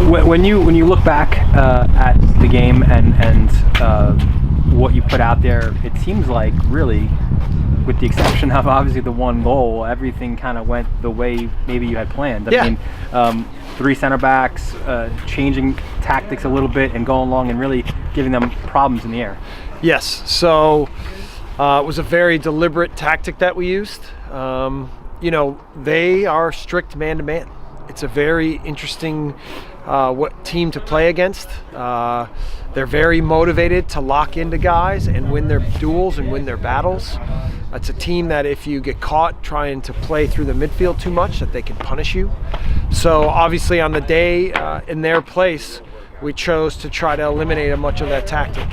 When you look back at the game and what you put out there, it seems like really, with the exception of obviously the one goal, everything kind of went the way maybe you had planned. I mean, 3 center backs, changing tactics a little bit and going along and really giving them problems in the air. Yes, so it was a very deliberate tactic that we used. They are strict man-to-man. It's a very interesting team to play against. They're very motivated to lock into guys and win their duels and win their battles. It's a team that if you get caught trying to play through the midfield too much, that they can punish you. So obviously on the day in their place, we chose to try to eliminate much of that tactic.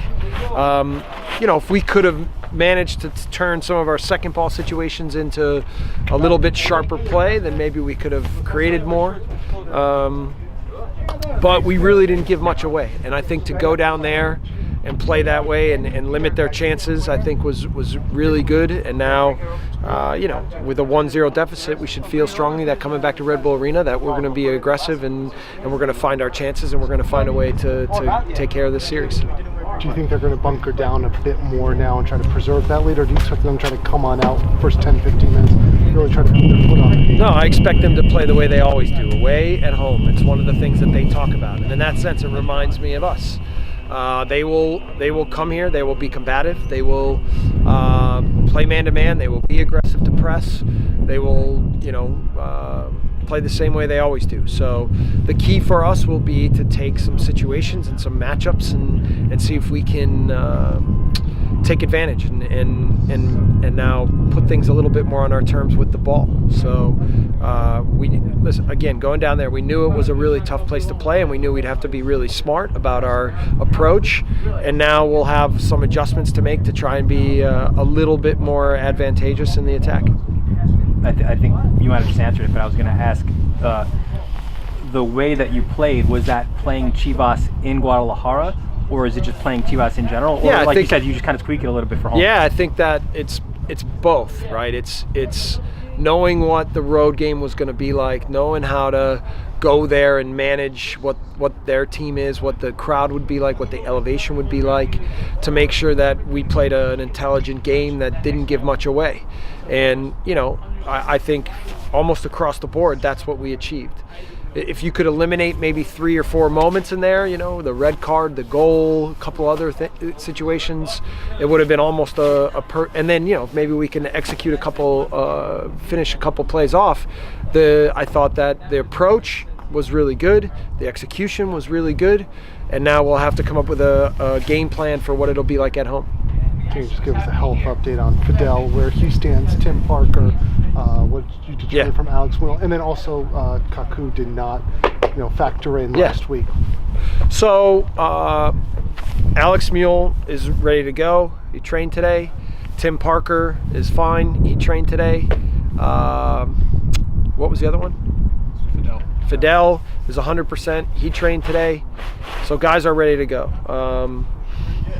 If we could have managed to turn some of our second ball situations into a little bit sharper play, then maybe we could have created more. But we really didn't give much away. And I think to go down there and play that way and limit their chances, I think was really good. And now, with a 1-0 deficit, we should feel strongly that coming back to Red Bull Arena that we're going to be aggressive and we're going to find our chances and we're going to find a way to take care of this series. Do you think they're going to bunker down a bit more now and try to preserve that lead, or do you expect them to try to come on out first 10, 15 minutes, really try to put their foot on the game? No, I expect them to play the way they always do, away at home. It's one of the things that they talk about. And in that sense, it reminds me of us. They will come here, they will be combative, they will play man-to-man, they will be aggressive to press, they will, play the same way they always do. So the key for us will be to take some situations and some matchups and see if we can take advantage and now put things a little bit more on our terms with the ball. So going down there, we knew it was a really tough place to play, and we knew we'd have to be really smart about our approach. And now we'll have some adjustments to make to try and be a little bit more advantageous in the attack. I think you might have just answered it, but I was going to ask, the way that you played, was that playing Chivas in Guadalajara, or is it just playing Chivas in general? Or Yeah, you said, you just kind of tweak it a little bit for home? Yeah, I think that it's both, right? It's knowing what the road game was going to be like, knowing how to go there and manage what their team is, what the crowd would be like, what the elevation would be like, to make sure that we played an intelligent game that didn't give much away. And, I think almost across the board, that's what we achieved. If you could eliminate maybe 3 or 4 moments in there, the red card, the goal, a couple other situations, it would have been almost and then, maybe we can execute a couple, finish a couple plays off. I thought that the approach was really good, the execution was really good, and now we'll have to come up with a game plan for what it'll be like at home. Can you just give us a health update on Fidel, where he stands, Tim Parker, what did you determine from Alex Mule, and then also Kaku did not, factor in last week. So Alex Mule is ready to go. He trained today. Tim Parker is fine. He trained today. What was the other one? Fidel is 100%. He trained today. So guys are ready to go.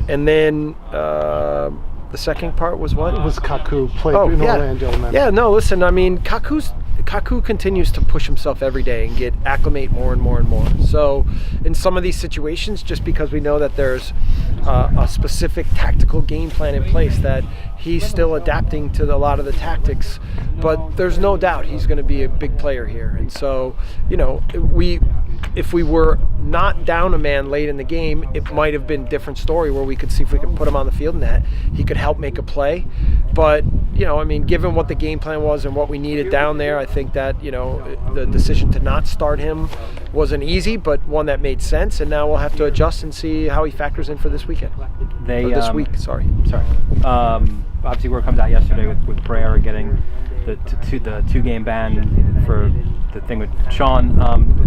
And then the second part was what? It was Kaku played in Orlando. Yeah, no, listen, I mean, Kaku continues to push himself every day and get acclimate more and more and more. So in some of these situations, just because we know that there's a specific tactical game plan in place, that he's still adapting to a lot of the tactics, but there's no doubt he's going to be a big player here. And so, if we were not down a man late in the game, it might have been a different story where we could see if we could put him on the field and that he could help make a play. But, given what the game plan was and what we needed down there, I think that, the decision to not start him wasn't easy, but one that made sense. And now we'll have to adjust and see how he factors in for this weekend. This week, sorry. Obviously, word comes out yesterday with Pereira getting the 2-game ban for the thing with Sean.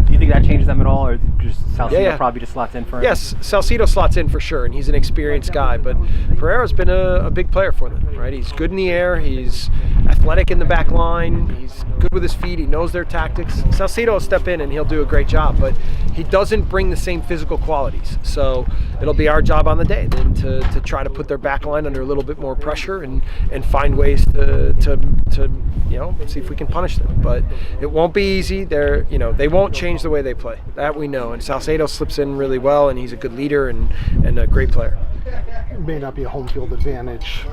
Do you think that changes them at all, or just Salcido probably just slots in for him? Yes, Salcido slots in for sure, and he's an experienced guy, but Pereira's been a big player for them, right? He's good in the air, he's athletic in the back line. He's good with his feet. He knows their tactics. Salcedo will step in and he'll do a great job, but he doesn't bring the same physical qualities. So it'll be our job on the day then to try to put their back line under a little bit more pressure and find ways to see if we can punish them. But it won't be easy. They won't change the way they play. That we know. And Salcedo slips in really well, and he's a good leader and a great player. It may not be a home field advantage,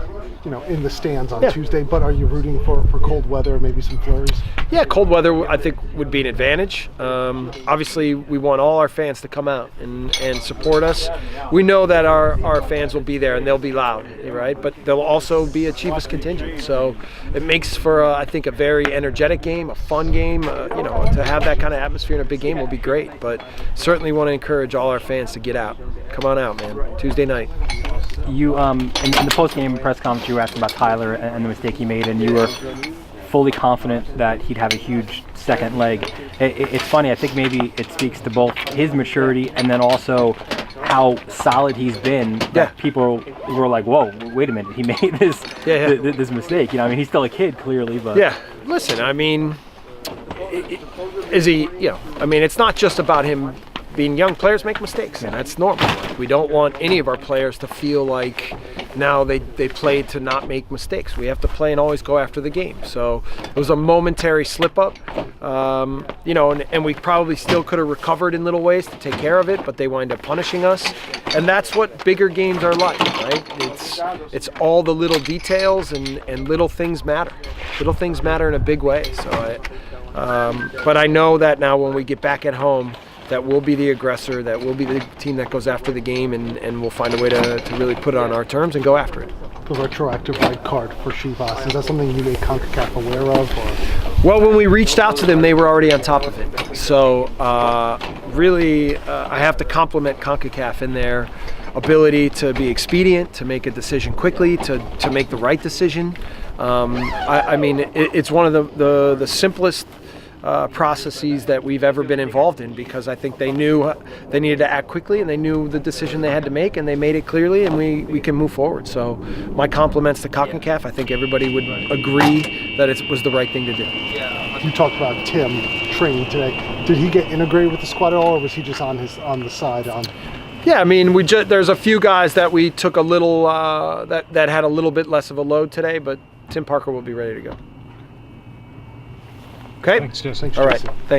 in the stands on Tuesday, but are you rooting for cold weather, maybe some flurries? Yeah, cold weather I think would be an advantage. Obviously, we want all our fans to come out and support us. We know that our fans will be there and they'll be loud, right? But they'll also be a Chivas contingent. So it makes for, I think, a very energetic game, a fun game. To have that kind of atmosphere in a big game will be great. But certainly want to encourage all our fans to get out. Come on out, man. Tuesday night. You in the post-game press conference, you were asked about Tyler and the mistake he made, and you were fully confident that he'd have a huge second leg. It's funny. I think maybe it speaks to both his maturity and then also how solid he's been. That people were like, "Whoa, wait a minute, he made this this mistake." He's still a kid, clearly, but Listen, is he? It's not just about him. Being young players make mistakes, and that's normal. We don't want any of our players to feel like now they play to not make mistakes. We have to play and always go after the game. So it was a momentary slip up, and we probably still could have recovered in little ways to take care of it, but they wind up punishing us. And that's what bigger games are like, right? It's all the little details and little things matter. Little things matter in a big way. So but I know that now when we get back at home, that we'll be the aggressor, that we'll be the team that goes after the game, and we'll find a way to really put it on our terms and go after it. The retroactive red card for Chivas, is that something you made CONCACAF aware of? Or? Well, when we reached out to them, they were already on top of it. So really, I have to compliment CONCACAF in their ability to be expedient, to make a decision quickly, to make the right decision. It's one of the simplest processes that we've ever been involved in, because I think they knew they needed to act quickly and they knew the decision they had to make, and they made it clearly, and we can move forward. So my compliments to CONCACAF. I think everybody would agree that it was the right thing to do. You talked about Tim training today. Did he get integrated with the squad at all, or was he just on the side? Yeah, there's a few guys that we took a little that had a little bit less of a load today, but Tim Parker will be ready to go. Okay? Thanks, Jesse. All right. Thanks.